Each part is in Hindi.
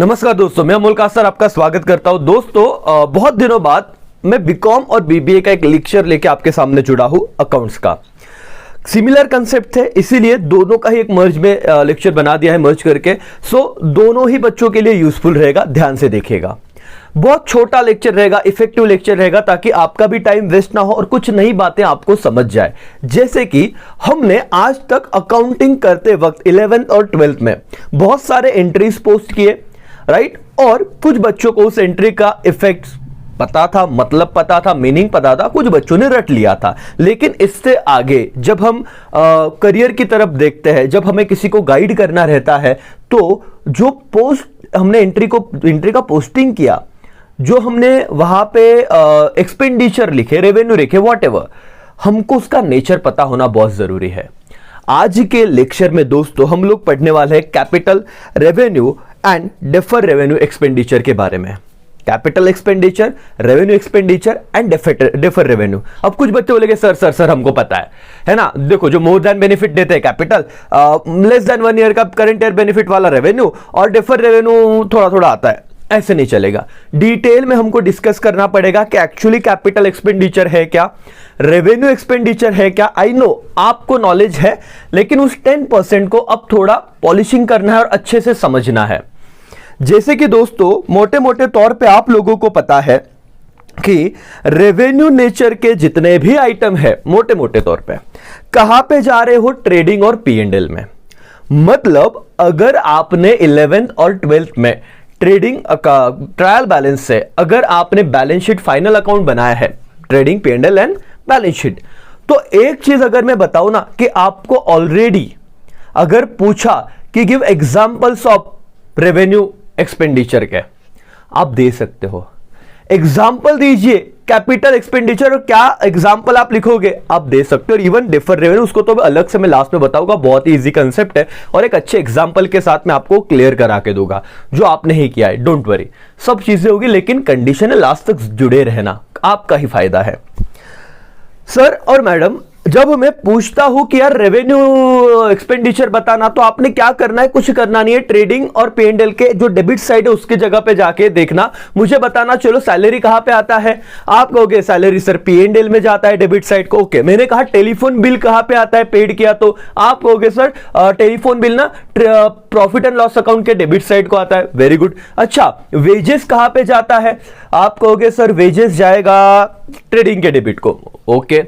नमस्कार दोस्तों, मैं अमोल कासर आपका स्वागत करता हूं। दोस्तों बहुत दिनों बाद मैं बीकॉम और बीबीए का एक लेक्चर लेके आपके सामने जुड़ा हूं अकाउंट्स का। सिमिलर कंसेप्ट थे, इसीलिए दोनों का ही एक मर्ज में लेक्चर बना दिया है, मर्ज करके। सो दोनों ही बच्चों के लिए यूजफुल रहेगा, ध्यान से देखिएगा। बहुत छोटा लेक्चर रहेगा, इफेक्टिव लेक्चर रहेगा, ताकि आपका भी टाइम वेस्ट ना हो और कुछ नई बातें आपको समझ जाए। जैसे कि हमने आज तक अकाउंटिंग करते वक्त 11th और 12th में बहुत सारे एंट्रीज पोस्ट किए, राइट। और कुछ बच्चों को उस एंट्री का इफेक्ट पता था, मतलब पता था, मीनिंग पता था, कुछ बच्चों ने रट लिया था। लेकिन इससे आगे जब हम करियर की तरफ देखते हैं, जब हमें किसी को गाइड करना रहता है, तो जो पोस्ट हमने एंट्री का पोस्टिंग किया, जो हमने वहां पे एक्सपेंडिचर लिखे, रेवेन्यू लिखे, व्हाटएवर, हमको उसका नेचर पता होना बहुत जरूरी है। आज के लेक्चर में दोस्तों हम लोग पढ़ने वाले हैं capital revenue and defer revenue expenditure के बारे में। Capital expenditure, revenue expenditure and defer revenue. अब कुछ बच्चे बोलेंगे सर हमको पता है ना। देखो, जो मोर देन बेनिफिट देते हैं कैपिटल, लेस देन 1 ईयर का करंट ईयर बेनिफिट वाला रेवेन्यू, और डेफर रेवेन्यू थोड़ा थोड़ा आता है। ऐसे नहीं चलेगा, डिटेल में हमको डिस्कस करना पड़ेगा कि एक्चुअली कैपिटल एक्सपेंडिचर है क्या, रेवेन्यू एक्सपेंडिचर है क्या। आई नो आपको नॉलेज है, लेकिन उस 10% को अब थोड़ा पॉलिशिंग करना है और अच्छे से समझना है। जैसे कि दोस्तों मोटे मोटे तौर पे आप लोगों को पता है कि रेवेन्यू नेचर के जितने भी आइटम है, मोटे मोटे तौर पे कहां पे जा रहे हो, ट्रेडिंग और P&L में। मतलब अगर आपने 11th और 12th में ट्रेडिंग का ट्रायल बैलेंस से अगर आपने बैलेंस शीट फाइनल अकाउंट बनाया है, trading, P&L and balance sheet, तो एक चीज अगर मैं बताऊं ना कि आपको ऑलरेडी अगर पूछा कि give examples of revenue expenditure के, आप दे सकते हो। एग्जांपल दीजिए कैपिटल एक्सपेंडिचर, और क्या एग्जांपल आप लिखोगे, आप दे सकते हो। और इवन डेफर रेवेन्यू, उसको तो अलग से मैं लास्ट में बताऊंगा, बहुत ही इजी कंसेप्ट है और एक अच्छे एग्जांपल के साथ मैं आपको क्लियर करा के दूंगा, जो आप नहीं किया है। डोंट वरी, सब चीजें होगी, लेकिन कंडीशन है लास्ट तक जुड़े रहना, आपका ही फायदा है। सर और मैडम, जब मैं पूछता हूं कि यार रेवेन्यू एक्सपेंडिचर बताना, तो आपने क्या करना है, कुछ करना नहीं है। ट्रेडिंग और P&L के जो डेबिट साइड है उसकी जगह पे जाके देखना, मुझे बताना चलो सैलरी कहां पे आता है। आप कहोगे सैलरी सर P&L में जाता है, डेबिट साइड को। ओके, मैंने कहा टेलीफोन बिल कहां पे आता है, पेड किया, तो आप कहोगे सर टेलीफोन बिल ना प्रॉफिट एंड लॉस अकाउंट के डेबिट साइड को आता है। Very good. अच्छा, वेजेस कहां पे जाता है, आप कहोगे सर वेजेस जाएगा ट्रेडिंग के डेबिट को। ओके,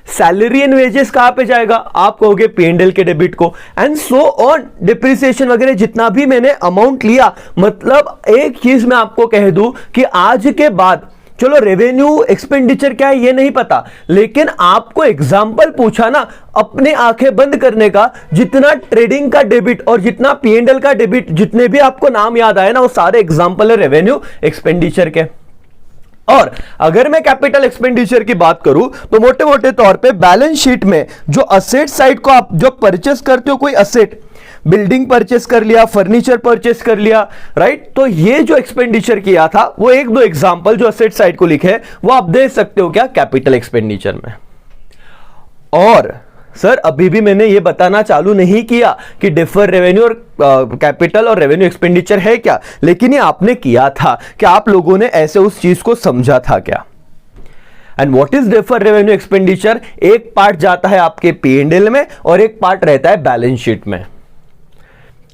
सैलरी एंड वेजेस कहां पे जाएगा, आप कहोगे P&L के डेबिट को, एंड सो ऑन। डिप्रिसिएशन वगैरह जितना भी मैंने अमाउंट लिया, मतलब एक चीज मैं आपको कह दूं कि आज के बाद चलो रेवेन्यू एक्सपेंडिचर क्या है ये नहीं पता, लेकिन आपको एग्जांपल पूछा ना, अपने आंखें बंद करने का, जितना ट्रेडिंग का डेबिट और जितना P&L का डेबिट, जितने भी आपको नाम याद आए ना, वो सारे एग्जांपल है रेवेन्यू एक्सपेंडिचर के। और अगर मैं कैपिटल एक्सपेंडिचर की बात करूं, तो मोटे मोटे तौर पे बैलेंस शीट में जो असेट साइड को आप जो परचेस करते हो, कोई असेट, बिल्डिंग परचेस कर लिया, फर्नीचर परचेस कर लिया, राइट, तो ये जो एक्सपेंडिचर किया था, वो एक दो एग्जांपल जो असेट साइड को लिखे वो आप दे सकते हो क्या, कैपिटल एक्सपेंडिचर में। और सर अभी भी मैंने ये बताना चालू नहीं किया कि डेफर रेवेन्यू और कैपिटल और रेवेन्यू एक्सपेंडिचर है क्या, लेकिन ये आपने किया था कि आप लोगों ने ऐसे उस चीज को समझा था क्या। And what is defer revenue expenditure, एक पार्ट जाता है आपके P&L में और एक पार्ट रहता है बैलेंस शीट में।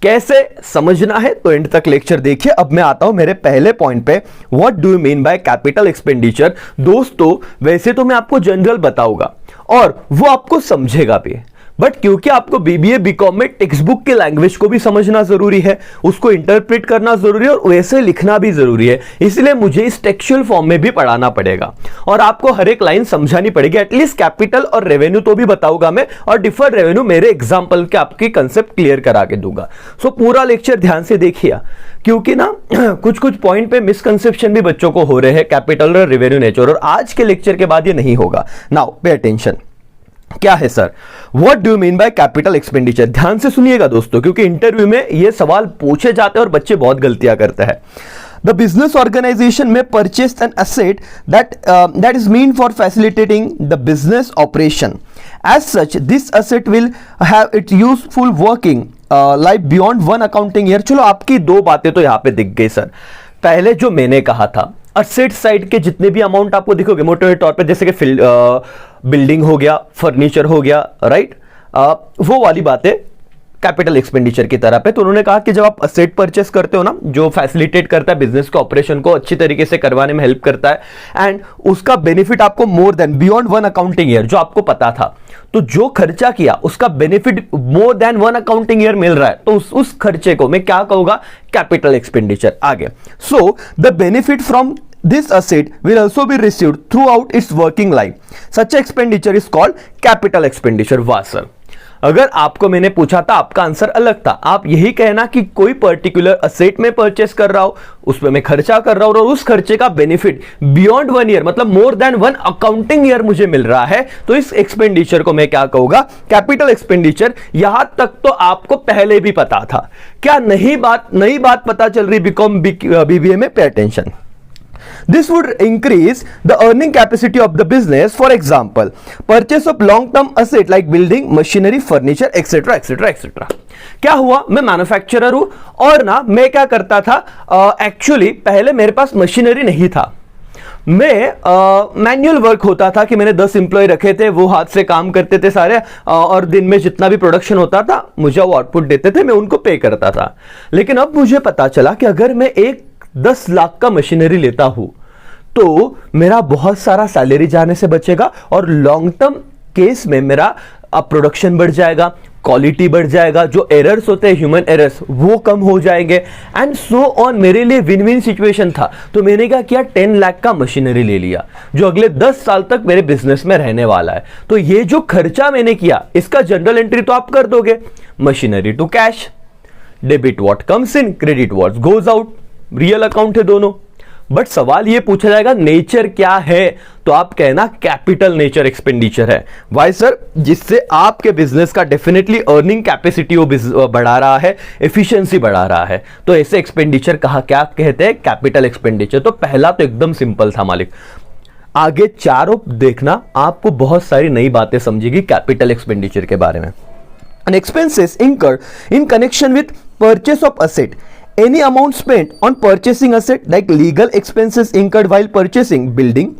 कैसे समझना है तो एंड तक लेक्चर देखिए। अब मैं आता हूं मेरे पहले पॉइंट पे, what do you mean by capital expenditure. दोस्तों वैसे तो मैं आपको जनरल बताऊंगा और वो आपको समझेगा भी, बट क्योंकि आपको बीबीए बीकॉम में टेक्स्ट बुक के लैंग्वेज को भी समझना जरूरी है, उसको इंटरप्रेट करना जरूरी है और वैसे लिखना भी जरूरी है, इसलिए मुझे इस टेक्सचुअल फॉर्म में भी पढ़ाना पड़ेगा और आपको हर एक लाइन समझानी पड़ेगी। एटलीस्ट कैपिटल और रेवेन्यू तो भी बताऊंगा मैं, और डिफर्ड रेवेन्यू मेरे एग्जाम्पल के आपकी कंसेप्ट क्लियर करा के दूंगा। सो पूरा लेक्चर ध्यान से देखिए, क्योंकि ना कुछ कुछ पॉइंट पे मिसकंसेप्शन भी बच्चों को हो रहे हैं कैपिटल और रेवेन्यू नेचर, और आज के लेक्चर के बाद ये नहीं होगा। नाउ पे अटेंशन, क्या है sir, what do you mean by capital expenditure. ध्यान से सुनिएगा दोस्तों, क्योंकि इंटरव्यू में ये सवाल पूछे जाते हैं और बच्चे बहुत गलतियां करते हैं। The business organization may purchase an asset that is meant for facilitating the business operation. As such, this asset will have its useful working life beyond one accounting year. चलो आपकी दो बातें तो यहां पे दिख गई सर। पहले जो मैंने कहा था असेट साइड के जितने भी अमाउंट आपको दिखोगे मोटे मोटे तौर पे, जैसे कि बिल्डिंग हो गया, फर्नीचर हो गया, राइट, वो वाली बातें कैपिटल एक्सपेंडिचर की तरह पे। तो उन्होंने कहा कि जब आप असेट परचेस करते हो ना, जो फैसिलिटेट करता है बिजनेस के ऑपरेशन को अच्छी तरीके से करवाने में हेल्प करता है, एंड उसका बेनिफिट आपको more than beyond one accounting year, जो आपको पता था, तो जो खर्चा किया उसका benefit more than one accounting year मिल रहा है, तो उस खर्चे को मैं क्या कहूंगा, कैपिटल एक्सपेंडिचर। आगे, so the benefit from this asset will also be received throughout its working life. Such expenditure is called capital expenditure. वाह सर, अगर आपको मैंने पूछा था आपका आंसर अलग था। आप यही कहना कि कोई पर्टिकुलर असेट में परचेस कर रहा हूं, उसमें मैं खर्चा कर रहा हूं और उस खर्चे का बेनिफिट बियॉन्ड वन ईयर, मतलब मोर देन वन अकाउंटिंग ईयर मुझे मिल रहा है, तो इस एक्सपेंडिचर को मैं क्या कहूंगा, कैपिटल एक्सपेंडिचर। यहां तक तो आपको पहले भी पता था। क्या नई बात पता चल रही बीकॉम बीबीए में? Pay attention. This would increase the earning capacity of the business. For example, purchase of long-term asset like building, machinery, furniture, etc., etc., etc. क्या हुआ, मैं मैन्युफैक्चरर हूं और ना मैं क्या करता था, एक्चुअली पहले मेरे पास मशीनरी नहीं था। मैं मैन्युअल वर्क होता था कि मैंने 10 एम्प्लॉय रखे थे, वो हाथ से काम करते थे सारे, और दिन में जितना भी प्रोडक्शन होता था मुझे वो आउटपुट देते थे, मैं उनको पे करता था। लेकिन अब मुझे पता चला कि अगर मैं 10 लाख का मशीनरी लेता हूं तो मेरा बहुत सारा सैलरी जाने से बचेगा और लॉन्ग टर्म केस में मेरा प्रोडक्शन बढ़ जाएगा, क्वालिटी बढ़ जाएगा, जो एरर्स होते हैं ह्यूमन एरर्स वो कम हो जाएंगे, एंड सो ऑन। मेरे लिए विन विन सिचुएशन था। तो मैंने क्या किया, 10 लाख का मशीनरी ले लिया जो अगले 10 साल तक मेरे बिजनेस में रहने वाला है। तो ये जो खर्चा मैंने किया इसका जनरल एंट्री तो आप कर दोगे, machinery to cash, debit what comes in, credit what goes out, real account है दोनों। बट सवाल ये पूछा जाएगा नेचर क्या है, तो आप कहना कैपिटल नेचर एक्सपेंडिचर है। Why sir? जिससे आपके बिजनेस का डेफिनेटली अर्निंग कैपेसिटी बढ़ा रहा है, एफिशिएंसी बढ़ा रहा है, तो ऐसे एक्सपेंडिचर कहा क्या कहते हैं, कैपिटल एक्सपेंडिचर। तो पहला तो एकदम सिंपल था मालिक। आगे चारों देखना, आपको बहुत सारी नई बातें समझेगी कैपिटल एक्सपेंडिचर के बारे में। An expenses incurred in connection with purchase of asset. Any amount spent on purchasing asset like legal expenses incurred while purchasing building,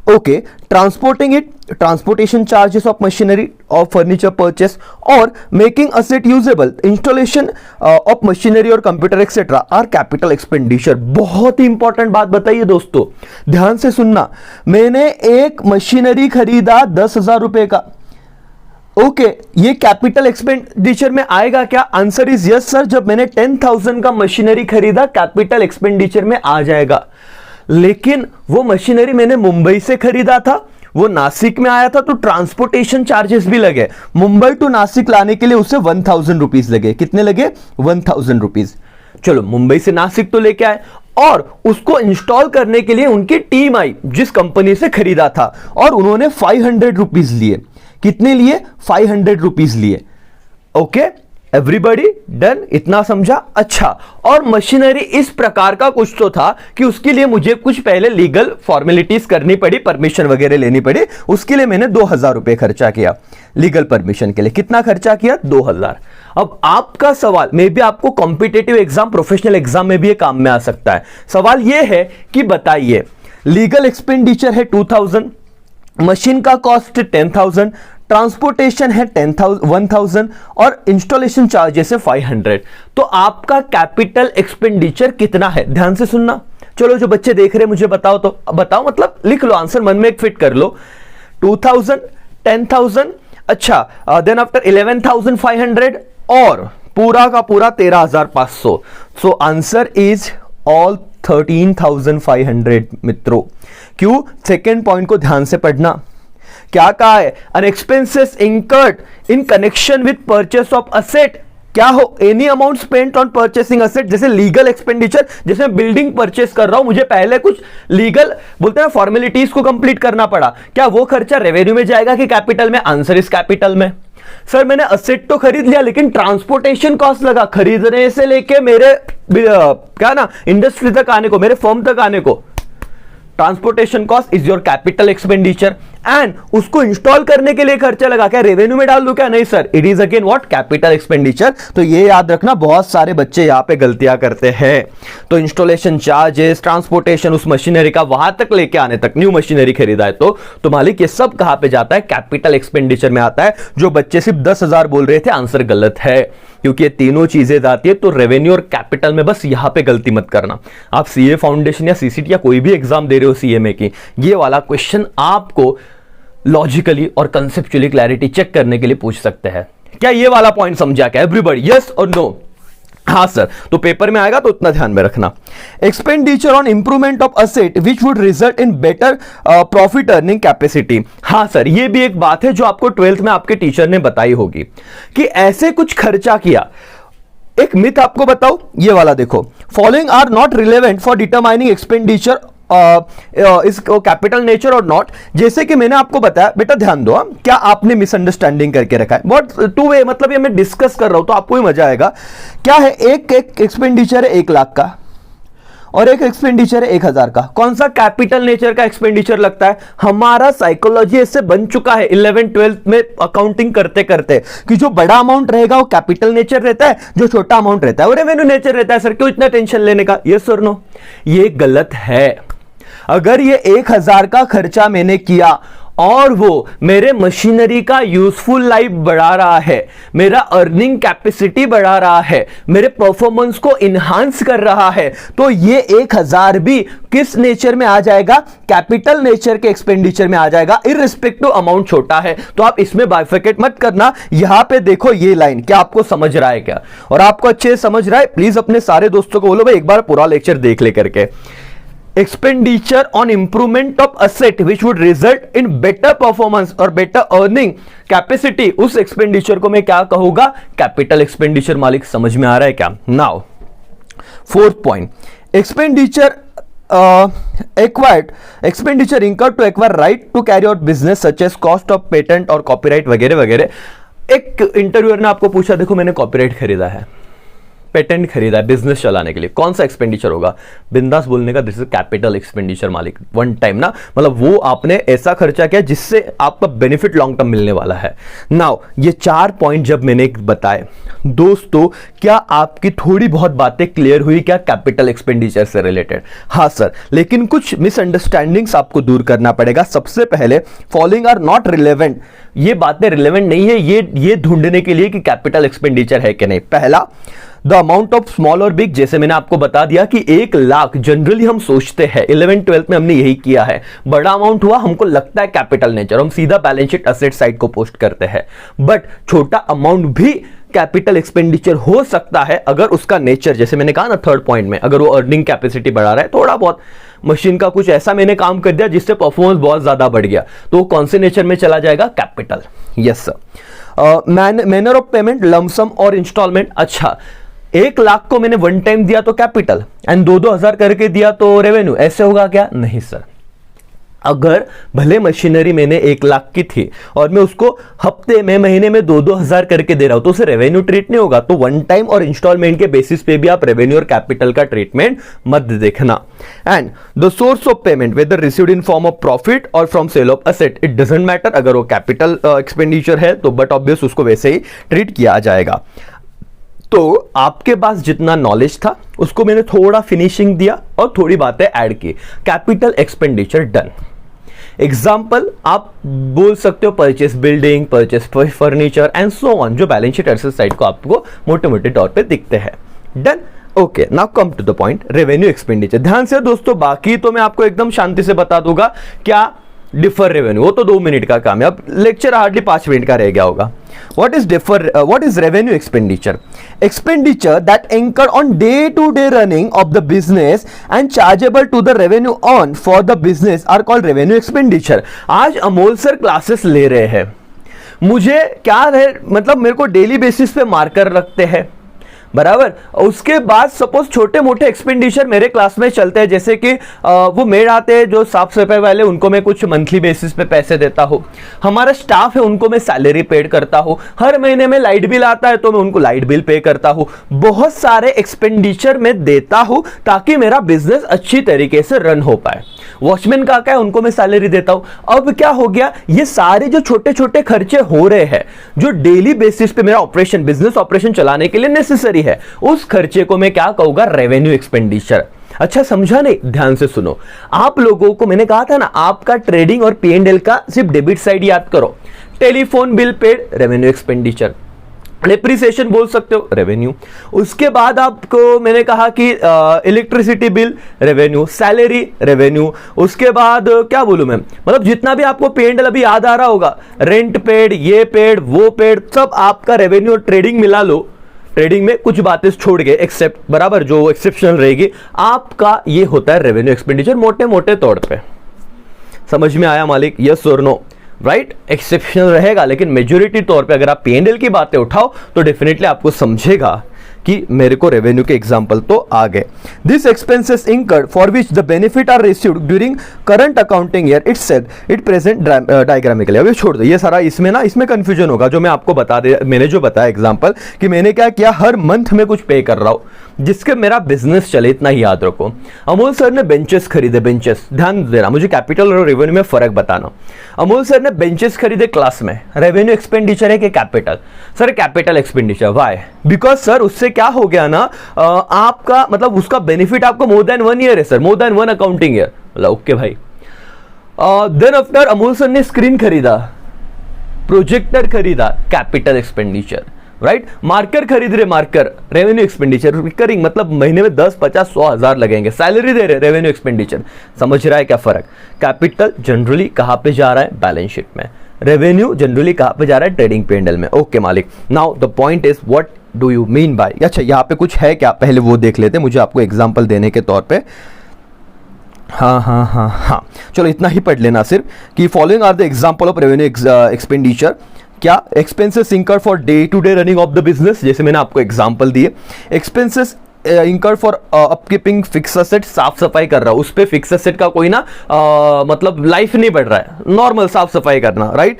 okay, transporting it, transportation charges of machinery or furniture purchase, or making asset usable, installation of machinery or computer etc. are capital expenditure. बहुत ही इंपॉर्टेंट बात बताइए दोस्तों, ध्यान से सुनना। मैंने एक मशीनरी खरीदा 10,000 रुपए का, ओके, ये कैपिटल एक्सपेंडिचर में आएगा क्या? Answer is yes sir. जब मैंने 10,000 का मशीनरी खरीदा कैपिटल एक्सपेंडिचर में आ जाएगा। लेकिन वो मशीनरी मैंने मुंबई से खरीदा था, वो नासिक में आया था, तो ट्रांसपोर्टेशन चार्जेस भी लगे। मुंबई टू नासिक लाने के लिए उसे 1,000 रुपीज लगे। कितने लगे? 1,000 रुपीज। चलो, मुंबई से नासिक तो लेके आए और उसको इंस्टॉल करने के लिए उनकी टीम आई जिस कंपनी से खरीदा था, और उन्होंने 500 रुपीज लिए। कितने लिए? 500 रुपीज लिए। Okay, everybody done? इतना समझा? अच्छा, और मशीनरी इस प्रकार का कुछ तो था कि उसके लिए मुझे कुछ पहले लीगल फॉर्मेलिटीज करनी पड़ी, परमिशन वगैरह लेनी पड़ी। उसके लिए मैंने 2,000 रुपए खर्चा किया लीगल परमिशन के लिए। कितना खर्चा किया? 2,000। अब आपका सवाल, मे भी आपको कॉम्पिटेटिव एग्जाम, प्रोफेशनल एग्जाम में भी ये काम में आ सकता है। सवाल ये है कि बताइए, लीगल एक्सपेंडिचर है 2,000, मशीन का कॉस्ट 10,000, ट्रांसपोर्टेशन है 1,000 और इंस्टॉलेशन चार्जेस है 500। तो आपका कैपिटल एक्सपेंडिचर कितना है? ध्यान से सुनना। चलो, जो बच्चे देख रहे हैं मुझे बताओ, तो बताओ, मतलब लिख लो आंसर, मन में एक फिट कर लो। 2,000, 10,000, अच्छा, देन आफ्टर 11,500 और पूरा का पूरा 13,500। सो आंसर इज ऑल 13,500 मित्रों। क्यों? सेकेंड पॉइंट को ध्यान से पढ़ना। क्या कहा है? An expenses incurred in connection with purchase of asset. क्या हो? Any amount spent on purchasing asset. जैसे लीगल एक्सपेंडिचर, जैसे मैं बिल्डिंग परचेस कर रहा हूं, मुझे पहले कुछ लीगल बोलते हैं फॉर्मेलिटीज को कंप्लीट करना पड़ा। क्या वो खर्चा रेवेन्यू में जाएगा कि कैपिटल में? आंसर इज कैपिटल में। सर, मैंने असेट तो खरीद लिया लेकिन ट्रांसपोर्टेशन कॉस्ट लगा, खरीदने से लेके मेरे क्या ना इंडस्ट्री तक आने को, मेरे फर्म तक आने को, transportation cost is your capital expenditure, and उसको इंस्टॉल करने के लिए खर्चा लगा, क्या रेवेन्यू में डाल दूं क्या? नहीं sir, it is again what? Capital expenditure. तो ये याद रखना, बहुत सारे बच्चे यहां पे गलतियां करते हैं। तो इंस्टॉलेशन चार्जेस, ट्रांसपोर्टेशन, उस मशीनरी का वहां तक लेके आने तक, न्यू मशीनरी खरीदा है तो मालिक ये सब कहां पे जाता है? कैपिटल एक्सपेंडिचर में आता है। जो बच्चे सिर्फ 10,000 बोल रहे थे, आंसर गलत है, क्योंकि ये तीनों चीजें जाती है। तो रेवेन्यू और कैपिटल में बस यहां पे गलती मत करना। आप सीए फाउंडेशन या सीसीटी या कोई भी एग्जाम दे रहे हो सीएमए की, ये वाला क्वेश्चन आपको लॉजिकली और कंसेप्चुअली क्लैरिटी चेक करने के लिए पूछ सकते हैं। क्या ये वाला पॉइंट समझा क्या एवरीबॉडी? यस और नो? हाँ सर। तो पेपर में आएगा तो उतना ध्यान में रखना। Expenditure on improvement of asset which would result in better profit earning capacity. हाँ सर, ये भी एक बात है जो आपको 12th में आपके टीचर ने बताई होगी कि ऐसे कुछ खर्चा किया। एक मिथ आपको बताओ, ये वाला देखो, following are not relevant for determining expenditure is capital nature or not. जैसे कि मैंने आपको बताया, बेटा ध्यान दो, क्या आपने मिसअंडरस्टैंडिंग करके रखा है? बहुत टू वे, मतलब ये मैं डिस्कस कर रहा हूं तो आपको ही मजा आएगा। क्या है, एक एक्सपेंडिचर है 1 लाख का और एक एक्सपेंडिचर है 1,000 का। कौन सा कैपिटल नेचर का एक्सपेंडिचर लगता है? हमारा साइकोलॉजी इससे बन चुका है 11th-12th में अकाउंटिंग करते करते कि जो बड़ा अमाउंट रहेगा वो कैपिटल नेचर रहता है, जो छोटा अमाउंट रहता है वो रेवेन्यू नेचर रहता है। सर क्यों इतना टेंशन लेने का? यस और नो? ये गलत है। अगर ये 1,000 का खर्चा मैंने किया और वो मेरे मशीनरी का यूजफुल लाइफ बढ़ा रहा है, मेरा अर्निंग कैपेसिटी बढ़ा रहा है, मेरे परफॉर्मेंस को इनहांस कर रहा है, तो ये 1,000 भी किस नेचर में आ जाएगा? कैपिटल नेचर के एक्सपेंडिचर में आ जाएगा, इररिस्पेक्टिव अमाउंट छोटा है। तो आप इसमें बाइफिकेट मत करना। यहां पे देखो ये लाइन, क्या आपको समझ रहा है क्या? और आपको अच्छे से समझ रहा है? प्लीज अपने सारे दोस्तों को बोलो भाई एक बार पूरा लेक्चर देख ले करके। Expenditure on improvement of asset which would result in better performance और बेटर अर्निंग कैपेसिटी, उस एक्सपेंडिचर को मैं क्या कहूंगा? Capital expenditure. मालिक समझ में आ रहा है क्या? Now 4th point, expenditure acquired expenditure incurred to acquire right to carry out business such as cost of patent और copyright वगैरह वगैरह। एक इंटरव्यूअर ने आपको पूछा, देखो मैंने कॉपीराइट खरीदा है, पेटेंट खरीदा है बिजनेस चलाने के लिए, कौन सा एक्सपेंडिचर होगा? बिंदास बोलने का, दिस इज कैपिटल एक्सपेंडिचर मालिक। वन टाइम ना, मतलब वो आपने ऐसा खर्चा किया जिससे आपका बेनिफिट लॉन्ग टर्म मिलने वाला है। नाउ ये 4 पॉइंट जब मैंने बताए दोस्तों, क्या आपकी थोड़ी बहुत बातें क्लियर हुई क्या कैपिटल एक्सपेंडिचर से रिलेटेड? हाँ सर, लेकिन कुछ मिसअंडरस्टैंडिंग्स आपको दूर करना पड़ेगा। सबसे पहले, फॉलोइंग आर नॉट रिलेवेंट, ये बातें रिलेवेंट नहीं है ये ढूंढने के लिए कि कैपिटल एक्सपेंडिचर है कि नहीं। पहला, द अमाउंट ऑफ स्मॉल और बिग, जैसे मैंने आपको बता दिया कि 1 लाख जनरली हम सोचते हैं, 11th-12th में हमने यही किया है, बड़ा अमाउंट हुआ हमको लगता है कैपिटल नेचर, हम सीधा बैलेंस शीट असेट साइड को पोस्ट करते हैं। बट छोटा अमाउंट भी कैपिटल एक्सपेंडिचर हो सकता है अगर उसका नेचर, जैसे मैंने कहा ना 3rd पॉइंट में, अगर वो अर्निंग कैपेसिटी बढ़ा रहा है, थोड़ा बहुत मशीन का कुछ ऐसा मैंने काम कर दिया जिससे परफॉर्मेंस बहुत ज्यादा बढ़ गया, तो कौन से नेचर में चला जाएगा? Capital. Yes sir. Manner of payment, lump sum और इंस्टॉलमेंट। अच्छा, 1 लाख को मैंने वन टाइम दिया तो कैपिटल, एंड 2-2 हजार करके दिया तो रेवेन्यू, ऐसे होगा क्या? नहीं सर। अगर भले मशीनरी मैंने 1 लाख की थी और मैं उसको हफ्ते में, महीने में 2-2 हजार करके दे रहा हूं, तो उसे रेवेन्यू ट्रीट नहीं होगा। तो वन टाइम और इंस्टॉलमेंट के बेसिस पे भी आप रेवेन्यू और कैपिटल का ट्रीटमेंट मत देखना। And the source of payment, whether received in form of profit और from sale of asset, it doesn't matter. अगर वो कैपिटल एक्सपेंडिचर है तो बट ऑब्वियस उसको वैसे ही ट्रीट किया जाएगा। तो आपके पास जितना नॉलेज था उसको मैंने थोड़ा फिनिशिंग दिया और थोड़ी बातें ऐड की। Capital expenditure done. एग्जाम्पल आप बोल सकते हो purchase building, purchase furniture and so on, जो बैलेंस शीट एसेट साइड को आपको मोटे मोटे तौर पे दिखते हैं। Done. Okay, now come to the point, revenue expenditure. ध्यान से दोस्तों, बाकी तो मैं आपको एकदम शांति से बता दूंगा। क्या डिफर रेवेन्यू, वो तो 2 मिनट का काम है, अब लेक्चर हार्डली 5 मिनट का रह गया होगा। What is revenue expenditure? Expenditure that incur on day-to-day running of the business and chargeable to the revenue on for the business are called revenue expenditure. आज अमोल सर क्लासेस ले रहे हैं, मुझे क्या है, मतलब मेरे को डेली बेसिस पे मार्कर रखते हैं, बराबर। उसके बाद सपोज छोटे मोटे एक्सपेंडिचर मेरे क्लास में चलते हैं, जैसे कि वो मेड आते हैं जो साफ सफाई वाले, उनको मैं कुछ मंथली बेसिस पे पैसे देता हूँ। हमारा स्टाफ है, उनको मैं सैलरी पेड करता हूँ। हर महीने में लाइट बिल आता है तो मैं उनको लाइट बिल पे करता हूँ। बहुत सारे एक्सपेंडिचर मैं देता हूँ ताकि मेरा बिजनेस अच्छी तरीके से रन हो पाए। वॉचमैन का क्या है, उनको मैं सैलरी देता हूं। अब क्या हो गया, ये सारे जो छोटे छोटे खर्चे हो रहे हैं जो डेली बेसिस पे मेरा ऑपरेशन, बिजनेस ऑपरेशन चलाने के लिए नेसेसरी है, उस खर्चे को मैं क्या कहूंगा, रेवेन्यू एक्सपेंडिचर। अच्छा समझा नहीं, ध्यान से सुनो। आप लोगों को मैंने कहा था ना, आपका ट्रेडिंग और P&L का सिर्फ डेबिट साइड याद करो। Telephone bill paid, revenue expenditure. Depreciation बोल सकते हो, रेवेन्यू। उसके बाद आपको मैंने कहा कि electricity bill, revenue. Salary, revenue. उसके बाद क्या बोलूं मैं, मतलब जितना भी आपको P&L अभी याद आ रहा होगा, रेंट पेड, ये पेड, वो पेड, सब आपका रेवेन्यू। ट्रेडिंग मिला लो, ट्रेडिंग में कुछ बातें छोड़ के एक्सेप्ट, बराबर, जो एक्सेप्शनल रहेगी, आपका ये होता है रेवेन्यू एक्सपेंडिचर मोटे मोटे तौर पे। समझ में आया मालिक, यस और नो? राइट, एक्सेप्शनल रहेगा, लेकिन मेजोरिटी तौर पे अगर आप P&L की बातें उठाओ तो डेफिनेटली आपको समझेगा कि मेरे को रेवेन्यू के एग्जांपल तो आ गए। This expenses incurred for which the benefit are received during current accounting year it present diagrammatically. अब छोड़ दो ये सारा, इसमें कंफ्यूजन होगा। जो मैं आपको मैंने जो बताया एग्जांपल कि मैंने क्या किया, हर मंथ में कुछ पे कर रहा हूं जिसके मेरा बिजनेस चले, इतना ही याद रखो। अमोल सर ने बेंचेस खरीदे, बेंचेस, ध्यान देना, मुझे कैपिटल और रेवेन्यू में फर्क बताना। अमोल सर ने बेंचेस खरीदे क्लास में, रेवेन्यू एक्सपेंडिचर है कि capital? Sir capital expenditure. Why? Because sir उससे क्या हो गया ना, आपका मतलब उसका बेनिफिट आपको मोर देन 1 ईयर है sir, more than 1 accounting year. मतलब ओके भाई। देन आफ्टर अमोल सर ने स्क्रीन खरीदा, प्रोजेक्टर खरीदा, कैपिटल एक्सपेंडिचर। राइट, मार्कर खरीद रहे, मार्कर, रेवेन्यू एक्सपेंडिचर। रिकरिंग मतलब महीने में 10, 50, 100 हजार लगेंगे। सैलरी दे रहे, रेवेन्यू एक्सपेंडिचर। समझ रहा है क्या फर्क? कैपिटल जनरली कहां पे जा रहा है, बैलेंस शीट में। रेवेन्यू जनरली कहां पे जा रहा है, ट्रेडिंग P&L में। ओके मालिक, now the point is what do you mean by. अच्छा यहाँ पे कुछ है क्या, पहले वो देख लेते हैं, मुझे आपको एग्जांपल देने के तौर पे। हाँ, चलो इतना ही पढ़ लेना सिर्फ कि following are the example of revenue expenditure. क्या? Expenses incur for day to day running of the business, जैसे मैंने आपको एग्जांपल दिए। Expenses incur for upkeeping fix asset, साफ सफाई कर रहा हूं, उस पे फिक्स असेट का कोई ना मतलब लाइफ नहीं बढ़ रहा है, नॉर्मल साफ सफाई करना। राइट,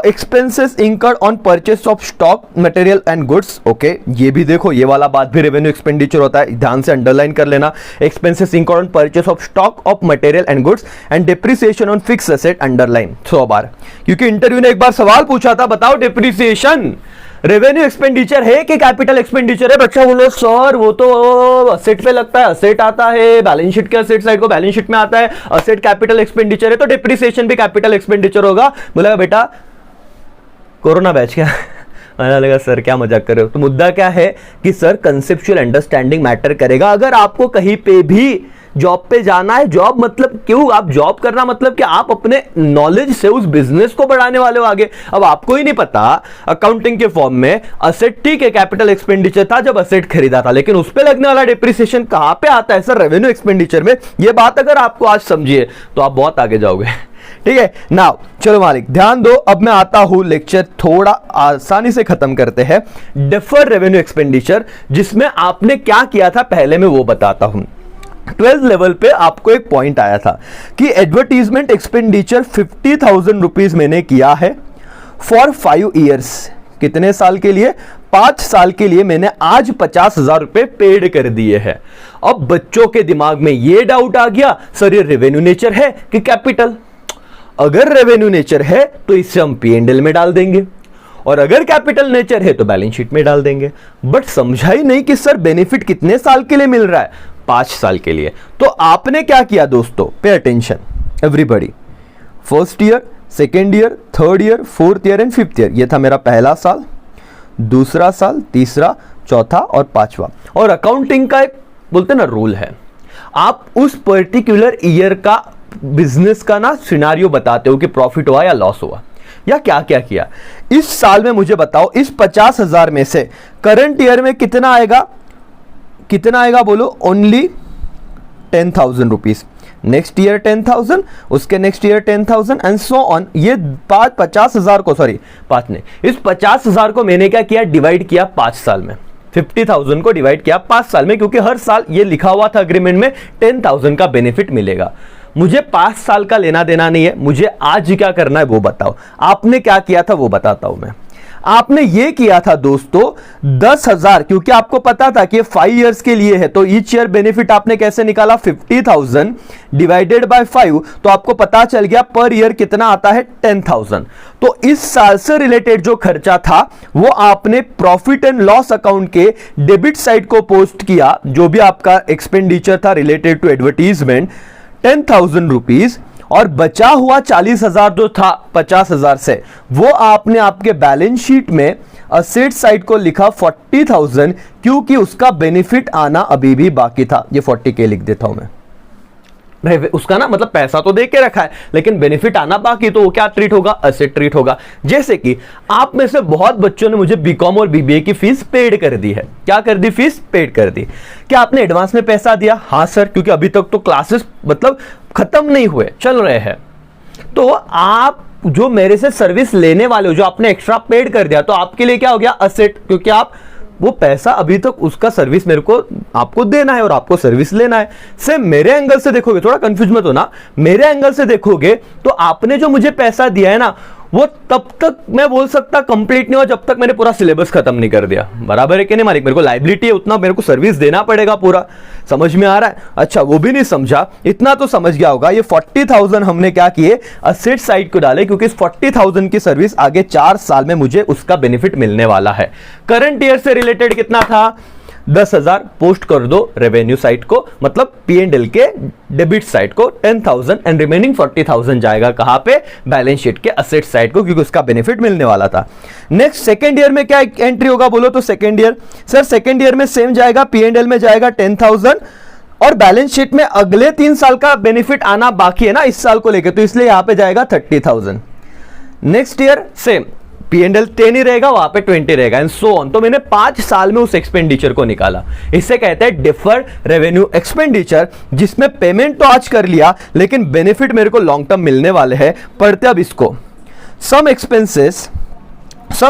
एक्सपेंसेस इंकर on purchase of stock material and goods. Okay, ये भी देखो, ये वाला बात भी रेवेन्यू एक्सपेंडिचर होता है, ध्यान से अंडरलाइन कर लेना। एक्सपेंसेस इंकर on purchase of stock of material and goods and depreciation on fix asset, underline 100 बार, क्योंकि इंटरव्यू ने एक बार सवाल पूछा था, बताओ डिप्रिसिएशन रेवेन्यू एक्सपेंडिचर है कि कैपिटल एक्सपेंडिचर है? बच्चा बोलो सर वो तो असेट पे लगता है, असेट आता है बैलेंस शीट के, असेट साइड को बैलेंस शीट में आता है, असेट कैपिटल एक्सपेंडिचर है तो डिप्रिसिएशन भी कैपिटल एक्सपेंडिचर होगा। बोला बेटा कोरोना बैच क्या? मैंने लगा सर क्या मजाक कर रहे हो। तो मुद्दा क्या है कि सर कंसेप्चुअल अंडरस्टैंडिंग मैटर करेगा। अगर आपको कहीं पे भी जॉब पे जाना है, जॉब मतलब क्यों, आप जॉब करना मतलब कि आप अपने नॉलेज से उस बिजनेस को बढ़ाने वाले हो आगे। अब आपको ही नहीं पता अकाउंटिंग के फॉर्म में असेट, ठीक है कैपिटल एक्सपेंडिचर था जब असेट खरीदा था, लेकिन उस पे लगने वाला डिप्रिसिएशन कहां पे आता है सर? रेवेन्यू एक्सपेंडिचर में। ये बात अगर आपको आज समझिए तो आप बहुत आगे जाओगे। ठीक है, नाउ चलो मालिक ध्यान दो। अब मैं आता हूं लेक्चर थोड़ा आसानी से खत्म करते हैं, डिफर्ड रेवेन्यू एक्सपेंडिचर, जिसमें आपने क्या किया था पहले मैं वो बताता हूं। 12th लेवल पे आपको एक पॉइंट आया था कि एडवर्टीजमेंट एक्सपेंडिचर 50,000 रुपीज मैंने किया है फॉर 5 ईयर्स। कितने साल के लिए? 5 साल के लिए मैंने आज 50,000 रुपए पेड कर दिए हैं। अब बच्चों के दिमाग में ये डाउट आ गया सर ये रेवेन्यू नेचर है कि कैपिटल? अगर रेवेन्यू नेचर है तो इसे हम P&L में डाल देंगे, और अगर कैपिटल नेचर है तो बैलेंस शीट में डाल देंगे। बट समझा ही नहीं कि सर बेनिफिट कितने साल के लिए मिल रहा है? 5 साल के लिए। तो आपने क्या किया दोस्तों, pay attention everybody, first year, second year, third year, fourth year and fifth year. ये था मेरा पहला साल, दूसरा साल, तीसरा, चौथा और पांचवा। और अकाउंटिंग का एक बोलते ना रूल है, आप उस पर्टिकुलर ईयर का बिजनेस का ना सिनारियो बताते हो कि प्रॉफिट हुआ या लॉस हुआ या क्या क्या किया। इस साल में मुझे बताओ इस 50,000 में से करंट ईयर में कितना आएगा? कितना आएगा बोलो? Only 10,000 rupees. नेक्स्ट ईयर 10,000, उसके next year 10,000 and so on. ये 50,000 को, सॉरी 5 नहीं, इस 50,000 को मैंने क्या किया, डिवाइड किया 5 साल में। 50,000 को डिवाइड किया 5 साल में, क्योंकि हर साल ये लिखा हुआ था अग्रीमेंट में 10,000 का बेनिफिट मिलेगा। मुझे 5 साल का लेना देना नहीं है, मुझे आज क्या करना है वो बताओ। आपने क्या किया था वो बताता हूं मैं। आपने ये किया था दोस्तों 10,000, क्योंकि आपको पता था कि 5 इयर्स के लिए है, तो ईच ईयर बेनिफिट आपने कैसे निकाला 50,000 डिवाइडेड बाय 5, तो आपको पता चल गया पर ईयर कितना आता है 10,000। तो इस साल से रिलेटेड जो खर्चा था वो आपने प्रॉफिट एंड लॉस अकाउंट के डेबिट साइड को पोस्ट किया, जो भी आपका एक्सपेंडिचर था रिलेटेड टू एडवर्टीजमेंट 10,000 रुपीज, और बचा हुआ 40,000 जो था 50,000 से, वो आपने आपके बैलेंस शीट में असेट साइड को लिखा 40,000, क्योंकि उसका बेनिफिट आना अभी भी बाकी था। ये 40K लिख देता हूं मैं, उसका ना मतलब पैसा तो दे के रखा है लेकिन बेनिफिट आना बाकी, तो वो क्या ट्रीट होगा, असेट ट्रीट होगा। जैसे कि आप में से बहुत बच्चों ने मुझे बीकॉम और बीबीए की फीस पेड कर दी है। क्या कर दी, फीस पेड कर दी। क्या आपने एडवांस में पैसा दिया? हाँ सर, क्योंकि अभी तक तो क्लासेस मतलब खत्म नहीं हुए, चल रहे हैं। तो आप जो मेरे से सर्विस लेने वाले हो, जो आपने एक्स्ट्रा पेड कर दिया, तो आपके लिए क्या हो गया, असेट, क्योंकि आप वो पैसा अभी तक उसका सर्विस मेरे को आपको देना है और आपको सर्विस लेना है। सेम मेरे एंगल से देखोगे, थोड़ा कंफ्यूज मत होना, मेरे एंगल से देखोगे तो आपने जो मुझे पैसा दिया है ना, वो तब तक मैं बोल सकता कंप्लीट नहीं हुआ जब तक मैंने पूरा सिलेबस खत्म नहीं कर दिया। बराबर है कि नहीं मालिक? मेरे को लाइबिलिटी है, उतना मेरे को सर्विस देना पड़ेगा पूरा। समझ में आ रहा है? अच्छा, वो भी नहीं समझा, इतना तो समझ गया होगा। ये 40,000 हमने क्या किए, असेट साइड को डाले, क्योंकि इस 40,000 की सर्विस आगे 4 साल में मुझे उसका बेनिफिट मिलने वाला है। करंट ईयर से रिलेटेड कितना था, 10,000 पोस्ट कर दो रेवेन्यू साइड को, मतलब P&L के डेबिट साइड को 10,000, एंड रिमेनिंग 40,000 जाएगा कहां पे, बैलेंस शीट के असेट साइड को, क्योंकि उसका बेनिफिट मिलने वाला था। नेक्स्ट सेकेंड ईयर में क्या एंट्री होगा बोलो तो second year, sir second year में सेम जाएगा, P&L में जाएगा 10,000 और बैलेंस शीट में अगले 3 साल का बेनिफिट आना बाकी है ना इस साल को लेकर, तो इसलिए यहां पे जाएगा 30,000। नेक्स्ट ईयर सेम, P&L 10 ही रहेगा, वहां पे 20 रहेगा, एंड सो ऑन। तो मैंने 5 साल में उस एक्सपेंडिचर को निकाला। इसे कहते हैं डिफर्ड रेवेन्यू एक्सपेंडिचर, जिसमें पेमेंट तो आज कर लिया लेकिन बेनिफिट मेरे को लॉन्ग टर्म मिलने वाले हैं। पढ़ते अब इसको। Some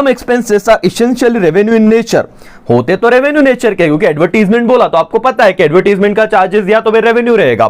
expenses are essentially revenue in nature, होते तो रेवेन्यू नेचर के, क्योंकि एडवर्टीजमेंट बोला तो आपको पता है कि एडवर्टीजमेंट का चार्जेस दिया तो फिर रेवेन्यू रहेगा।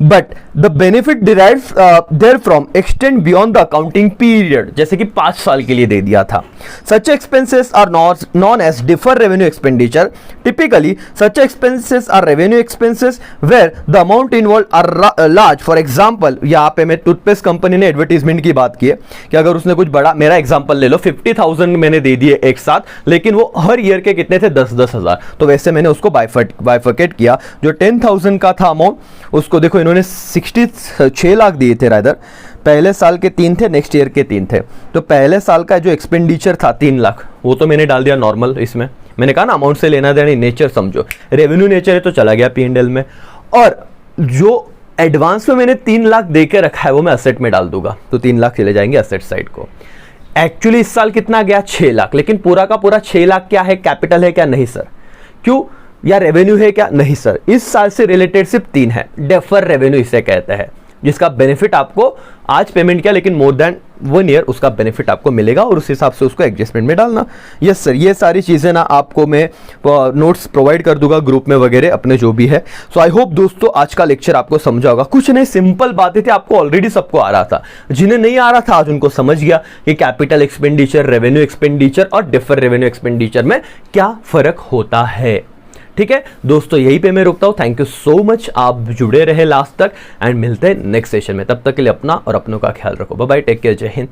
But the benefit derives there from extend beyond the accounting period, जैसे कि 5 साल के लिए दे दिया था। Such expenses are known as defer revenue expenditure. Typically such expenses are revenue expenses where the amount involve are large. For example, यहाँ पे मैं टूथपेस्ट कंपनी ने एडवर्टीजमेंट की बात की है कि अगर उसने कुछ बड़ा, मेरा एग्जाम्पल ले लो, 50,000 मैंने दे दिए एक साथ, लेकिन वो हर ईयर के कितने थे, 10,000। तो वैसे मैंने उसको बाइफर्केट किया। जो 10,000 का था अमाउंट, उसको देखो इन्होंने 66 लाख दिए थे रादर, पहले साल के 3 थे, नेक्स्ट ईयर के 3 थे। तो पहले साल का जो एक्सपेंडिचर था 3 लाख, वो तो मैंने डाल दिया नॉर्मल। इसमें मैंने कहा ना अमाउंट से लेना देना नेचर समझो, रेवेन्यू नेचर है तो चला गया P&L में, और जो एडवांस में मैंने 3 लाख दे के रखा है वो मैं असेट में डाल दूंगा, तो 3 लाख चले जाएंगे असेट साइड को। एक्चुअली इस साल कितना गया, 6 लाख, लेकिन पूरा का पूरा 6 लाख क्या है, कैपिटल है क्या, नहीं सर। क्यों, या रेवेन्यू है क्या, नहीं सर। इस साल से रिलेटेड सिर्फ 3 है, डेफर रेवेन्यू इसे कहते हैं, जिसका बेनिफिट आपको आज पेमेंट किया लेकिन मोर देन 1 ईयर उसका बेनिफिट आपको मिलेगा, और उस हिसाब से उसको एडजस्टमेंट में डालना। यस सर, ये सारी चीज़ें ना आपको मैं नोट्स प्रोवाइड कर दूंगा ग्रुप में वगैरह अपने जो भी है। सो आई होप दोस्तों आज का लेक्चर आपको समझा होगा। कुछ नहीं, सिंपल बातें थी, आपको ऑलरेडी सबको आ रहा था, जिन्हें नहीं आ रहा था आज उनको समझ गया कि कैपिटल एक्सपेंडिचर, रेवेन्यू एक्सपेंडिचर और डिफर रेवेन्यू एक्सपेंडिचर में क्या फर्क होता है। ठीक है दोस्तों, यहीं पे मैं रुकता हूं। थैंक यू सो मच, आप जुड़े रहे लास्ट तक, एंड मिलते हैं नेक्स्ट सेशन में। तब तक के लिए अपना और अपनों का ख्याल रखो। बाय बाय, टेक केयर, जय हिंद।